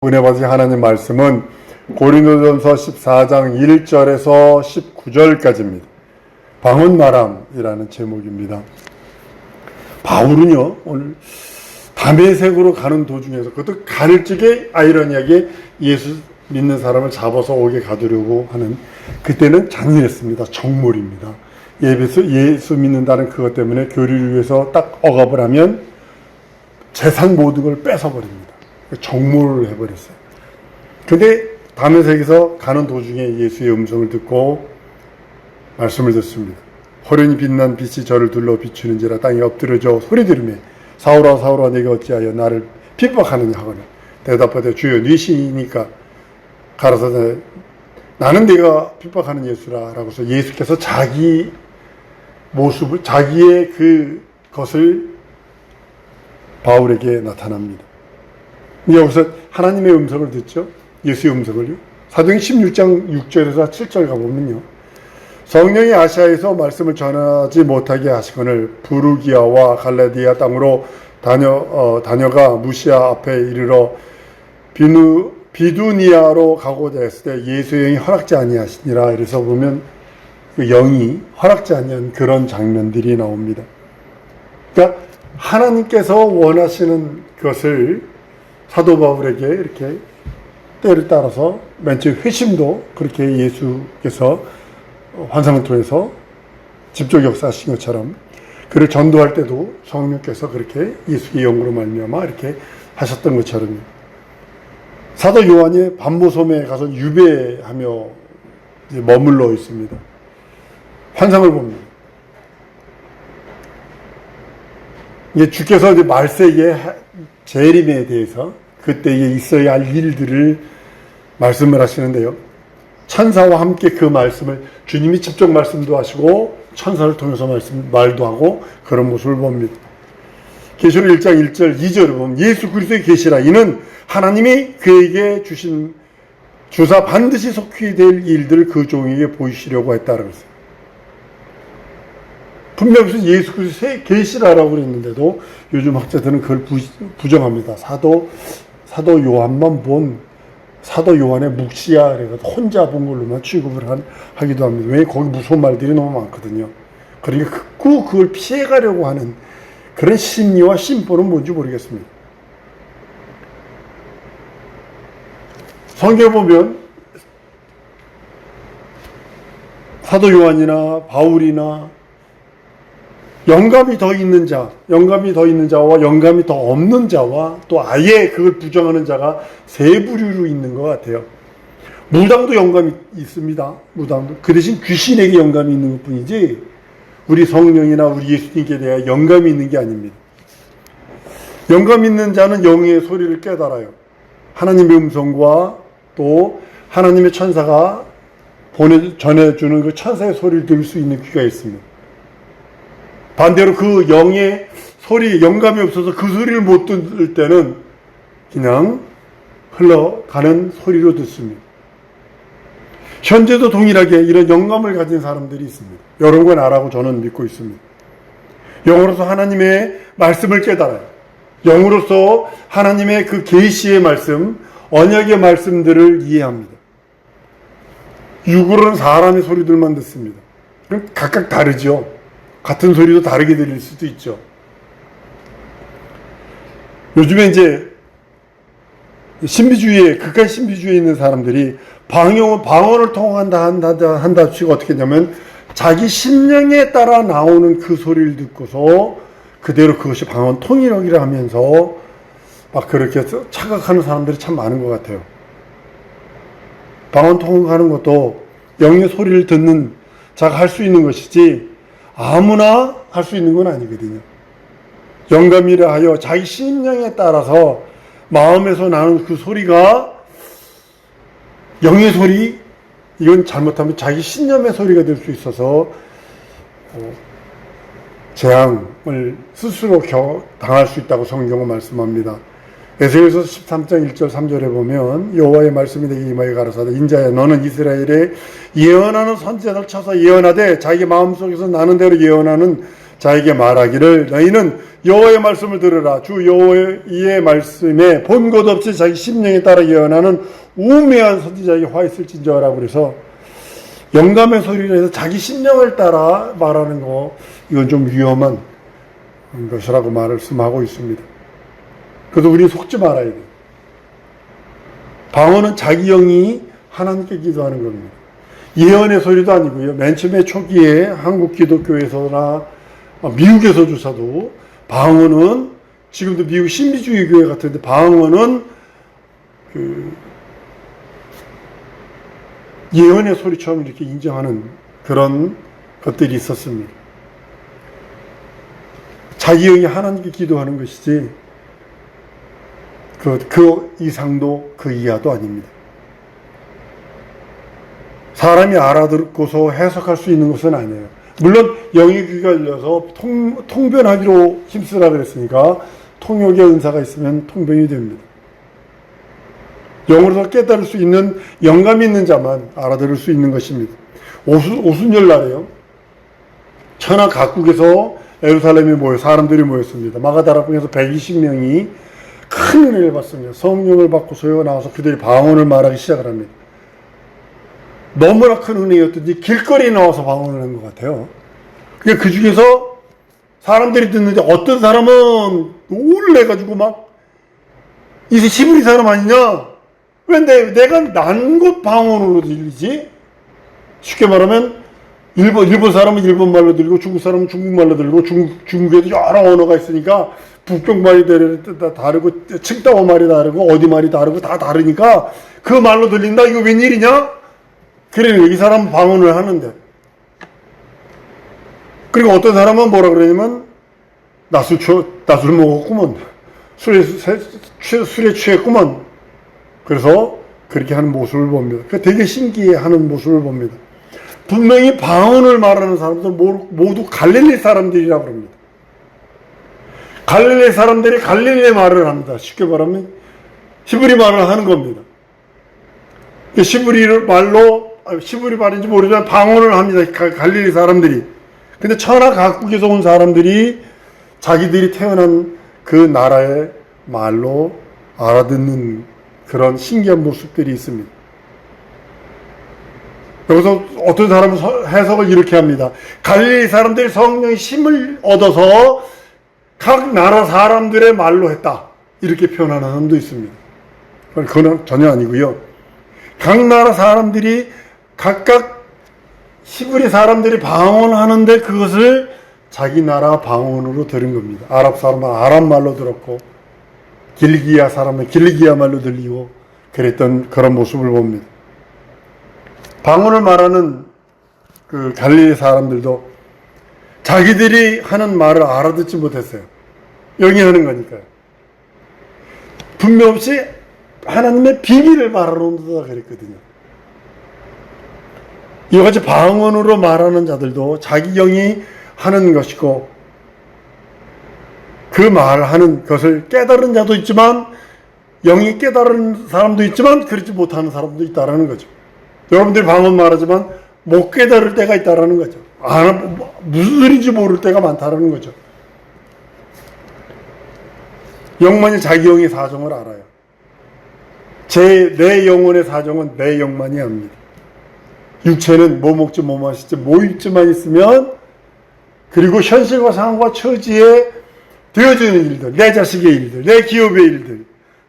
은혜 받으신 하나님 말씀은 고린도전서 14장 1절에서 19절까지입니다. 방언말함이라는 제목입니다. 바울은요, 오늘 다메섹으로 가는 도중에서 그것도 가늘지게 아이러니하게 예수 믿는 사람을 잡아서 옥에 가두려고 하는, 그때는 잔인했습니다. 정몰입니다. 예수 믿는다는 그것 때문에 교리를 위해서 딱 억압을 하면 재산 모든 걸 뺏어버립니다. 정몰을 해버렸어요. 근데 다메섹에서 가는 도중에 예수의 음성을 듣고 말씀을 듣습니다. 호련히 빛난 빛이 저를 둘러 비추는지라 땅에 엎드려져 소리 지르며 사울아 사울아 내가 어찌하여 나를 핍박하느냐 하거늘 대답하되 주여 네 신이니까 가라사대 나는 내가 핍박하는 예수라 라고서 예수께서 자기 모습을, 자기의 그것을 바울에게 나타납니다. 여기서 하나님의 음성을 듣죠. 예수의 음성을요. 사도행 16장 6절에서 7절 가보면요, 성령이 아시아에서 말씀을 전하지 못하게 하시거늘 부르기아와 갈라디아 땅으로 다녀가 무시아 앞에 이르러 비두니아로 가고자 했을 때 예수의 영이 허락지 아니하시니라. 이래서 보면 그 영이 허락지 아니한 그런 장면들이 나옵니다. 그러니까 하나님께서 원하시는 것을 사도 바울에게 이렇게 때를 따라서 맨 처음 회심도 그렇게 예수께서 환상을 통해서 직접 역사하신 것처럼, 그를 전도할 때도 성령께서 그렇게 예수의 영으로 말미암아 이렇게 하셨던 것처럼, 사도 요한이 반모섬에 가서 유배하며 이제 머물러 있습니다. 환상을 봅니다. 이게 주께서 이제 말세의 재림에 대해서 그때에 있어야 할 일들을 말씀을 하시는데요, 천사와 함께 그 말씀을 주님이 직접 말씀도 하시고 천사를 통해서 말도 하고 그런 모습을 봅니다. 계시록 1장 1절 2절을 보면 예수 그리스도의 계시라 이는 하나님이 그에게 주사 반드시 속히 될 일들을 그 종에게 보이시려고 했다라고 했어요. 분명히 예수 그리스도의 계시라라고 그랬는데도 요즘 학자들은 그걸 부정합니다. 사도 요한만 본 사도 요한의 묵시야 그래가지고 혼자 본 걸로만 취급을 하기도 합니다. 왜? 거기 무서운 말들이 너무 많거든요. 그러니까 그걸 피해가려고 하는 그런 심리와 심보는 뭔지 모르겠습니다. 성경에 보면 사도 요한이나 바울이나 영감이 더 있는 자와 영감이 더 없는 자와 또 아예 그걸 부정하는 자가 세 부류로 있는 것 같아요. 무당도 영감이 있습니다. 무당도. 그 대신 귀신에게 영감이 있는 것 뿐이지 우리 성령이나 우리 예수님께 대해 영감이 있는 게 아닙니다. 영감 있는 자는 영의 소리를 깨달아요. 하나님의 음성과 또 하나님의 천사가 전해주는 그 천사의 소리를 들을 수 있는 귀가 있습니다. 반대로 그 영의 소리, 영감이 없어서 그 소리를 못 들을 때는 그냥 흘러가는 소리로 듣습니다. 현재도 동일하게 이런 영감을 가진 사람들이 있습니다. 여러 건 알아고 저는 믿고 있습니다. 영으로서 하나님의 말씀을 깨달아요. 영으로서 하나님의 그 계시의 말씀, 언약의 말씀들을 이해합니다. 육으로는 사람의 소리들만 듣습니다. 그럼 각각 다르죠. 같은 소리도 다르게 들릴 수도 있죠. 요즘에 이제 극한 신비주의에 있는 사람들이 방언을 통한다 치고 어떻게 했냐면 자기 심령에 따라 나오는 그 소리를 듣고서 그대로 그것이 방언 통일하기를 하면서 막 그렇게 착각하는 사람들이 참 많은 것 같아요. 방언 통하는 것도 영의 소리를 듣는 자가 할 수 있는 것이지 아무나 할 수 있는 건 아니거든요. 영감이라 하여 자기 심령에 따라서 마음에서 나는 그 소리가 영의 소리, 이건 잘못하면 자기 신념의 소리가 될 수 있어서 재앙을 스스로 당할 수 있다고 성경은 말씀합니다. 에스겔서 13장 1절 3절에 보면 여호와의 말씀이 내게 임하여 가라사대 인자야 너는 이스라엘에 예언하는 선지자를 쳐서 예언하되 자기 마음속에서 나는 대로 예언하는 자에게 말하기를 너희는 여호와의 말씀을 들으라. 주 여호와의 말씀에 본 것 없이 자기 심령에 따라 예언하는 우매한 선지자에게 화 있을진저라고. 그래서 영감의 소리를 해서 자기 심령을 따라 말하는 거, 이건 좀 위험한 것이라고 말씀하고 있습니다. 그래서 우리 속지 말아야 돼요. 방언은 자기 영이 하나님께 기도하는 겁니다. 예언의 소리도 아니고요. 맨 처음에 초기에 한국 기독교에서나 미국에서 조사도 방언은, 지금도 미국 신비주의 교회 같은데 방언은 예언의 소리처럼 이렇게 인정하는 그런 것들이 있었습니다. 자기 영이 하나님께 기도하는 것이지 그 이상도 그 이하도 아닙니다. 사람이 알아듣고서 해석할 수 있는 것은 아니에요. 물론 영의 귀가 열려서 통변하기로 힘쓰라 그랬으니까 통역의 은사가 있으면 통변이 됩니다. 영으로서 깨달을 수 있는 영감이 있는 자만 알아들을 수 있는 것입니다. 오순절 날에요. 천하 각국에서 예루살렘에 사람들이 모였습니다. 마가다락방에서 120명이 큰 은혜를 받습니다. 성령을 받고 소요가 나와서 그들이 방언을 말하기 시작을 합니다. 너무나 큰 은혜였든지 길거리에 나와서 방언을 한 것 같아요. 그 중에서 사람들이 듣는데 어떤 사람은 놀래가지고 막, 이 히브리 사람 아니냐? 왜 내가 난 곳 방언으로 들리지? 쉽게 말하면 일본 사람은 일본 말로 들리고 중국 사람은 중국 말로 들리고 중국에도 여러 언어가 있으니까 북쪽 말이 다르고 칭다오 말이 다르고 어디 말이 다르고 다 다르니까 그 말로 들린다? 이거 웬일이냐? 그래, 이 사람은 방언을 하는데. 그리고 어떤 사람은 뭐라 그러냐면 낮술 먹었구먼. 술에 취했구먼. 그래서 그렇게 하는 모습을 봅니다. 되게 신기해하는 모습을 봅니다. 분명히 방언을 말하는 사람들 모두 갈릴리 사람들이라고 합니다. 갈릴리 사람들이 갈릴리 말을 합니다. 쉽게 말하면 히브리 말을 하는 겁니다. 히브리 말인지 모르지만 방언을 합니다. 갈릴리 사람들이. 근데 천하 각국에서 온 사람들이 자기들이 태어난 그 나라의 말로 알아듣는 그런 신기한 모습들이 있습니다. 여기서 어떤 사람은 해석을 이렇게 합니다. 갈릴리 사람들이 성령의 힘을 얻어서 각 나라 사람들의 말로 했다. 이렇게 표현하는 사람도 있습니다. 그건 전혀 아니고요. 각 나라 사람들이 각각 히브리 사람들이 방언하는데 그것을 자기 나라 방언으로 들은 겁니다. 아랍 사람은 아랍 말로 들었고 길기야 사람은 길기야 말로 들리고 그랬던 그런 모습을 봅니다. 방언을 말하는 그 갈릴리 사람들도 자기들이 하는 말을 알아듣지 못했어요. 영이 하는 거니까요. 분명 없이 하나님의 비밀을 말하러 온다 그랬거든요. 이와 같이 방언으로 말하는 자들도 자기 영이 하는 것이고 그 말하는 것을 깨달은 자도 있지만 영이 깨달은 사람도 있지만 그렇지 못하는 사람도 있다라는 거죠. 여러분들이 방언 말하지만 못 깨달을 때가 있다라는 거죠. 무슨 소리인지 모를 때가 많다라는 거죠. 영만이 자기 영의 사정을 알아요. 내 영혼의 사정은 내 영만이 압니다. 육체는 뭐 먹지 뭐 마실지 뭐 입지만 있으면 그리고 현실과 상황과 처지에 되어지는 일들, 내 자식의 일들, 내 기업의 일들,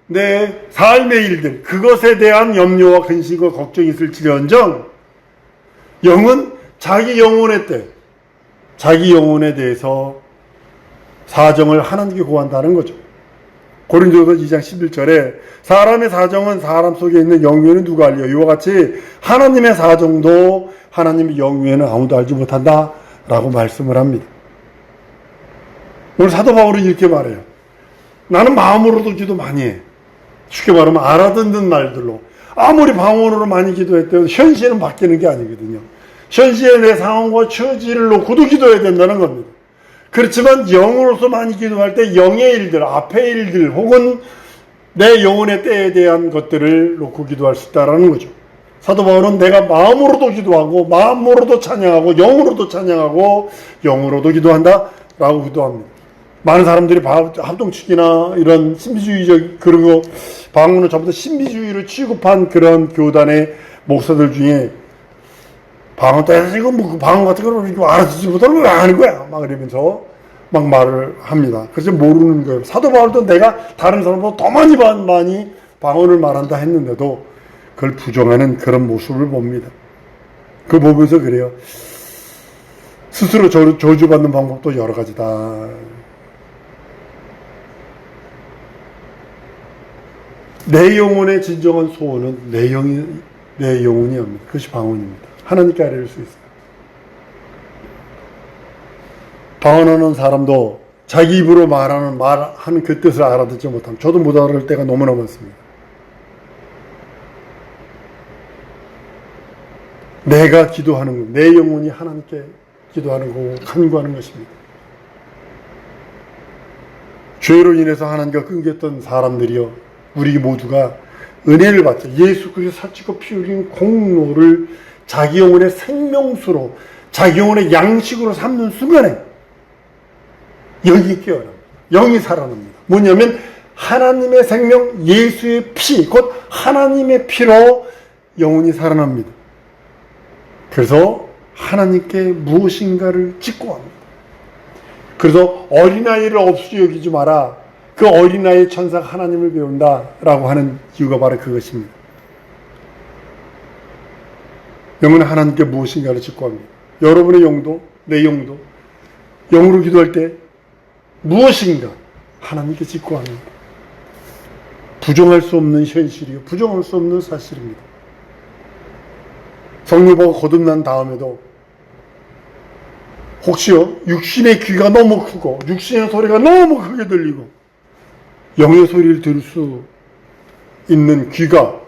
내 삶의 일들, 그것에 대한 염려와 근심과 걱정이 있을지언정 영은 자기 영혼의 때, 자기 영혼에 대해서 사정을 하나님께 구한다는 거죠. 고린도서 2장 11절에 사람의 사정은 사람 속에 있는 영위에는 누가 알려? 이와 같이 하나님의 사정도 하나님의 영위에는 아무도 알지 못한다 라고 말씀을 합니다. 오늘 사도 바울은 이렇게 말해요. 나는 마음으로도 기도 많이 해. 쉽게 말하면 알아듣는 말들로. 아무리 방언으로 많이 기도했대도 현실은 바뀌는 게 아니거든요. 현실의 내 상황과 처지를 놓고도 기도해야 된다는 겁니다. 그렇지만 영으로서 많이 기도할 때 영의 일들, 앞의 일들 혹은 내 영혼의 때에 대한 것들을 놓고 기도할 수 있다는 거죠. 사도 바울은 내가 마음으로도 기도하고 마음으로도 찬양하고 영으로도 찬양하고 영으로도 기도한다 라고 기도합니다. 많은 사람들이 합동측이나 이런 신비주의적 그런 거, 방언은 전부 다 신비주의를 취급한 그런 교단의 목사들 중에 방언 따지고 뭐 방언 같은 걸 알아듣지 못하는 왜 하는 거야? 막 이러면서 막 말을 합니다. 그래서 모르는 거예요. 사도 바울도 내가 다른 사람보다 더 많이 방언을 말한다 했는데도 그걸 부정하는 그런 모습을 봅니다. 그거 보면서 그래요. 스스로 저주받는 방법도 여러 가지다. 내 영혼의 진정한 소원은 내 영혼이 합니다. 그것이 방언입니다. 하나님께 아뢰를 수 있어요. 방언하는 사람도 자기 입으로 말하는 그 뜻을 알아듣지 못함. 저도 못 알아들 때가 너무나 많습니다. 내가 기도하는 것, 내 영혼이 하나님께 기도하는 거고 간구하는 것입니다. 죄로 인해서 하나님과 끊겼던 사람들이요, 우리 모두가 은혜를 받죠. 예수 그리스도 살찌고 피 흘린 공로를 자기 영혼의 생명수로, 자기 영혼의 양식으로 삼는 순간에 영이 깨어납니다. 영이 살아납니다. 뭐냐면 하나님의 생명, 예수의 피, 곧 하나님의 피로 영혼이 살아납니다. 그래서 하나님께 무엇인가를 직고합니다. 그래서 어린아이를 없이 여기지 마라. 그 어린아이 천사가 하나님을 배운다라고 하는 이유가 바로 그것입니다. 영은 하나님께 무엇인가를 직고합니다. 여러분의 영도, 내 영도, 영으로 기도할 때 무엇인가 하나님께 직고합니다. 부정할 수 없는 현실이요, 부정할 수 없는 사실입니다. 성령보고 거듭난 다음에도 혹시요, 육신의 귀가 너무 크고 육신의 소리가 너무 크게 들리고 영의 소리를 들을 수 있는 귀가,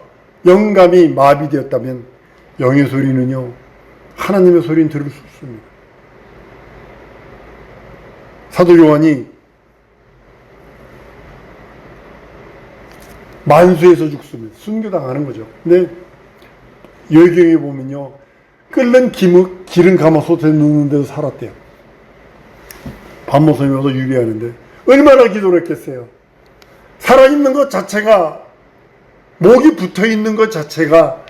영감이 마비되었다면 영의 소리는요, 하나님의 소리는 들을 수 없습니다. 사도 요한이 만수에서 죽습니다. 순교당하는 거죠. 근데 열경에 보면요, 끓는 기름 감아 솥에 넣는 데서 살았대요. 밤모섬이 와서 유배하는데 얼마나 기도를 했겠어요. 살아있는 것 자체가, 목이 붙어있는 것 자체가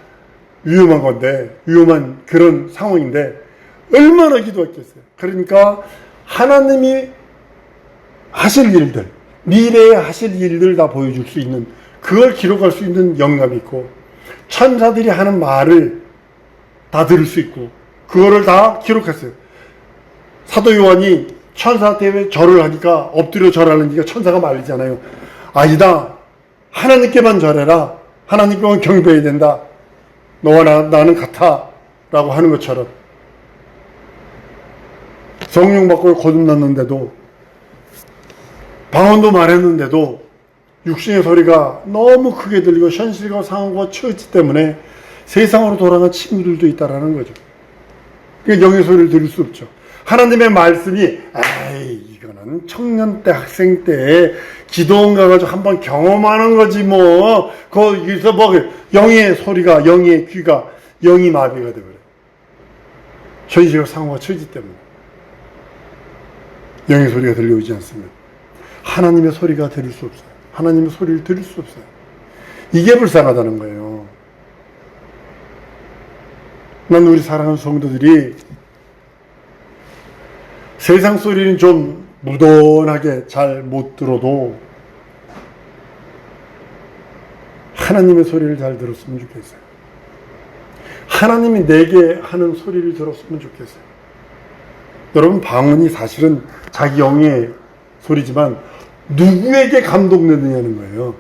위험한 건데, 위험한 그런 상황인데 얼마나 기도했겠어요. 그러니까 하나님이 하실 일들, 미래에 하실 일들 다 보여줄 수 있는, 그걸 기록할 수 있는 영감이 있고, 천사들이 하는 말을 다 들을 수 있고, 그거를 다 기록했어요. 사도 요한이 천사한테 절을 하니까, 엎드려 절하니까 천사가 말리잖아요. 아니다, 하나님께만 절해라, 하나님께만 경배해야 된다, 너와 나는 같아 라고 하는 것처럼, 성령 받고 거듭났는데도, 방언도 말했는데도 육신의 소리가 너무 크게 들리고 현실과 상황과 처지 때문에 세상으로 돌아간 친구들도 있다라는 거죠. 그러니까 영의 소리를 들을 수 없죠. 하나님의 말씀이, 에이, 이거는 청년 때, 학생 때 기도원 가가지고 한번 경험하는 거지 뭐. 거기서 뭐 영의 소리가, 영의 귀가, 영이 마비가 되버려요. 현실과 상황과 처지 때문에 영의 소리가 들려오지 않습니다. 하나님의 소리가 들을 수 없어요. 하나님의 소리를 들을 수 없어요. 이게 불쌍하다는 거예요. 난 우리 사랑하는 성도들이 세상 소리는 좀 무던하게 잘 못 들어도 하나님의 소리를 잘 들었으면 좋겠어요. 하나님이 내게 하는 소리를 들었으면 좋겠어요. 여러분, 방언이 사실은 자기 영의 소리지만 누구에게 감동되느냐는 거예요.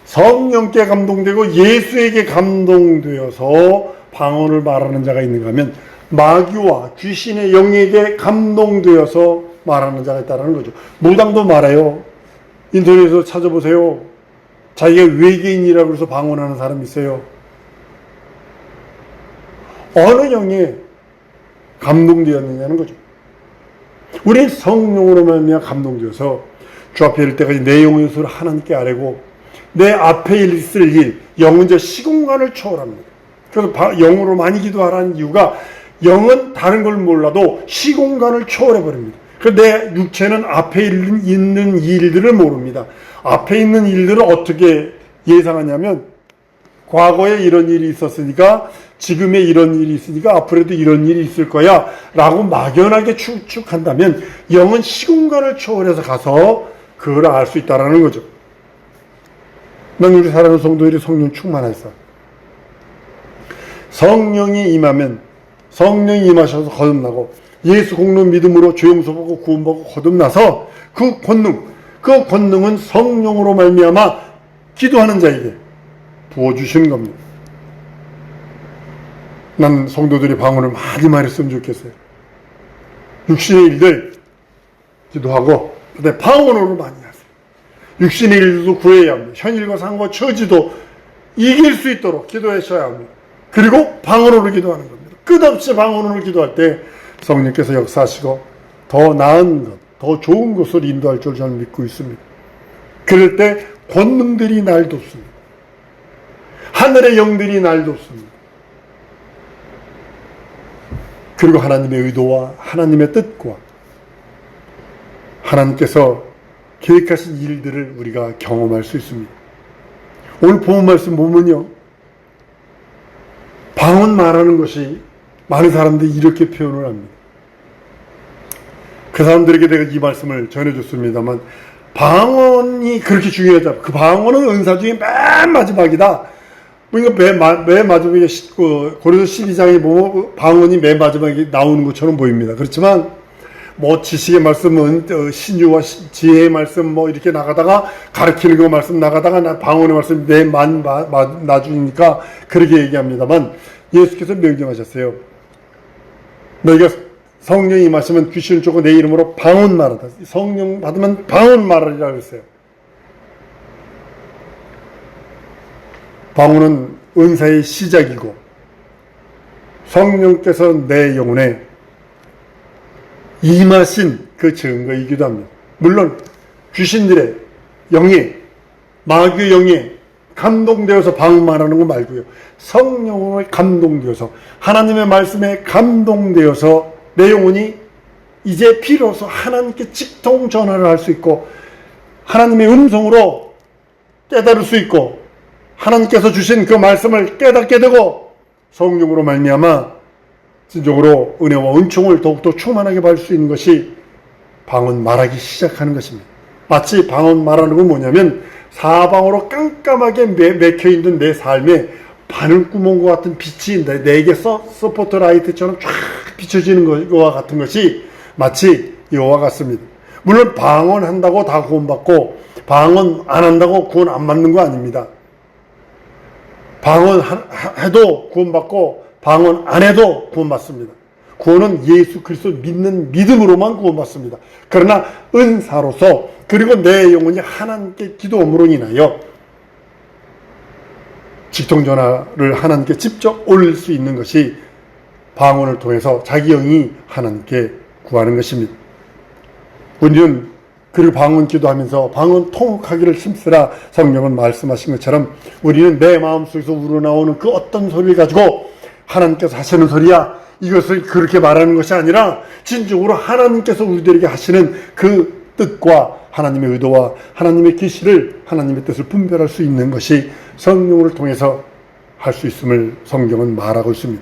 성령께 감동되고 예수에게 감동되어서 방언을 말하는 자가 있는가 하면, 마귀와 귀신의 영에게 감동되어서 말하는 자가 있다는 거죠. 무당도 말해요. 인터넷에서 찾아보세요. 자기가 외계인이라고 해서 방언하는 사람이 있어요. 어느 영에 감동되었느냐는 거죠. 우리 성령으로 말미암아 감동되어서 주 앞에 이를 때까지 내 영의 소리를 하나님께 아뢰고, 내 앞에 있을 일, 영은 저 시공간을 초월합니다. 그래서 영으로 많이 기도하라는 이유가, 영은 다른 걸 몰라도 시공간을 초월해 버립니다. 그 내 육체는 앞에 있는 일들을 모릅니다. 앞에 있는 일들을 어떻게 예상하냐면 과거에 이런 일이 있었으니까 지금에 이런 일이 있으니까 앞으로도 이런 일이 있을 거야 라고 막연하게 추측한다면 영은 시공간을 초월해서 가서 그걸 알 수 있다는 거죠. 난 우리 사랑하는 성도들이 성령 충만해서 성령이 임하면 성령이 임하셔서 거듭나고 예수 공로 믿음으로 죄 용서받고 구원받고 거듭나서 그 권능은 성령으로 말미암아 기도하는 자에게 부어주시는 겁니다. 난 성도들이 방언을 많이 했으면 좋겠어요. 육신의 일들 기도하고 근데 방언으로 많이 하세요. 육신의 일도 구해야 합니다. 현일과 상과 처지도 이길 수 있도록 기도하셔야 합니다. 그리고 방언으로 기도하는 겁니다. 끝없이 방언으로 기도할 때 성령께서 역사하시고 더 나은 것, 더 좋은 것을 인도할 줄 저는 믿고 있습니다. 그럴 때 권능들이 날 돕습니다. 하늘의 영들이 날 돕습니다. 그리고 하나님의 의도와 하나님의 뜻과 하나님께서 계획하신 일들을 우리가 경험할 수 있습니다. 오늘 본 말씀 보면요, 방언 말하는 것이 많은 사람들이 이렇게 표현을 합니다. 그 사람들에게 내가 이 말씀을 전해줬습니다만 방언이 그렇게 중요하다. 그 방언은 은사 중에 맨 마지막이다. 그러니까 맨 마지막에 고린도 12장에 보면 방언이 맨 마지막에 나오는 것처럼 보입니다. 그렇지만 뭐 지식의 말씀은 신유와 지혜의 말씀 뭐 이렇게 나가다가 가르치는 거 말씀 나가다가 방언의 말씀 맨 나중이니까 그렇게 얘기합니다만 예수께서 명령하셨어요. 너희가 성령이 임하시면 귀신을 쫓고 내 이름으로 방언 말하다. 성령 받으면 방언 말하리라 그랬어요. 방언은 은사의 시작이고 성령께서 내 영혼에 임하신 그 증거이기도 합니다. 물론 귀신들의 영에 마귀의 영에 감동되어서 방언 말하는 거 말고요. 성령을 감동되어서 하나님의 말씀에 감동되어서 내 영혼이 이제 비로소 하나님께 직통 전화를 할 수 있고 하나님의 음성으로 깨달을 수 있고 하나님께서 주신 그 말씀을 깨닫게 되고 성령으로 말미암아 진정으로 은혜와 은총을 더욱더 충만하게 받을 수 있는 것이 방언 말하기 시작하는 것입니다. 마치 방언 말하는 건 뭐냐면 사방으로 깜깜하게 맥혀있는 내 삶에 바늘구멍과 같은 빛이 내게 서포트 라이트처럼 쫙 비춰지는 것과 같은 것이 마치 이와 같습니다. 물론 방언한다고 다 구원받고 방언 안 한다고 구원 안 받는 거 아닙니다. 방언해도 구원받고 방언 안 해도 구원받습니다. 구원은 예수 그리스도 믿는 믿음으로만 구원받습니다. 그러나 은사로서 그리고 내 영혼이 하나님께 기도함으로 인하여 직통전화를 하나님께 직접 올릴 수 있는 것이 방언을 통해서 자기 영이 하나님께 구하는 것입니다. 우리는 그리고 방언 기도하면서 방언 통역하기를 힘쓰라 성령은 말씀하신 것처럼 우리는 내 마음속에서 우러나오는 그 어떤 소리를 가지고 하나님께서 하시는 소리야 이것을 그렇게 말하는 것이 아니라 진정으로 하나님께서 우리들에게 하시는 그 뜻과 하나님의 의도와 하나님의 계시를 하나님의 뜻을 분별할 수 있는 것이 성령을 통해서 할 수 있음을 성경은 말하고 있습니다.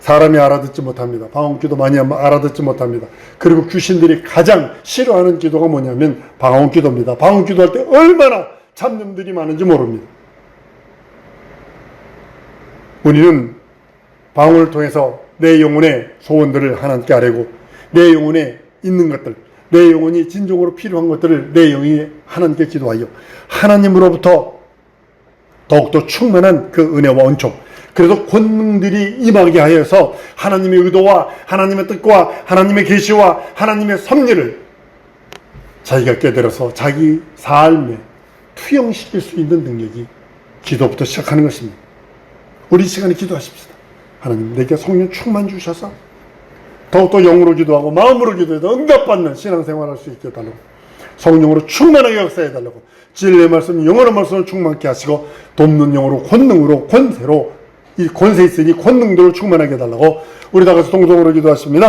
사람이 알아듣지 못합니다. 방언기도 많이 하면 알아듣지 못합니다. 그리고 귀신들이 가장 싫어하는 기도가 뭐냐면 방언기도입니다. 방언기도할 때 얼마나 잡념들이 많은지 모릅니다. 우리는 방언을 통해서 내 영혼의 소원들을 하나님께 아뢰고 내 영혼에 있는 것들, 내 영혼이 진정으로 필요한 것들을 내 영이 하나님께 기도하여 하나님으로부터 더욱더 충만한 그 은혜와 은총, 그래서 권능들이 임하게 하여서 하나님의 의도와 하나님의 뜻과 하나님의 계시와 하나님의 섭리를 자기가 깨달아서 자기 삶에 투영시킬 수 있는 능력이 기도부터 시작하는 것입니다. 우리 이 시간에 기도하십시다. 하나님 내게 성령 충만 주셔서 더욱더 영으로 기도하고 마음으로 기도해서 응답받는 신앙생활 할 수 있게 해달라고, 성령으로 충만하게 역사해달라고, 진리의 말씀 영원한 말씀을 충만케 하시고 돕는 영으로 권능으로 권세로 이 권세 있으니 권능들을 충만하게 해달라고 우리 다 같이 동성으로 기도하십니다.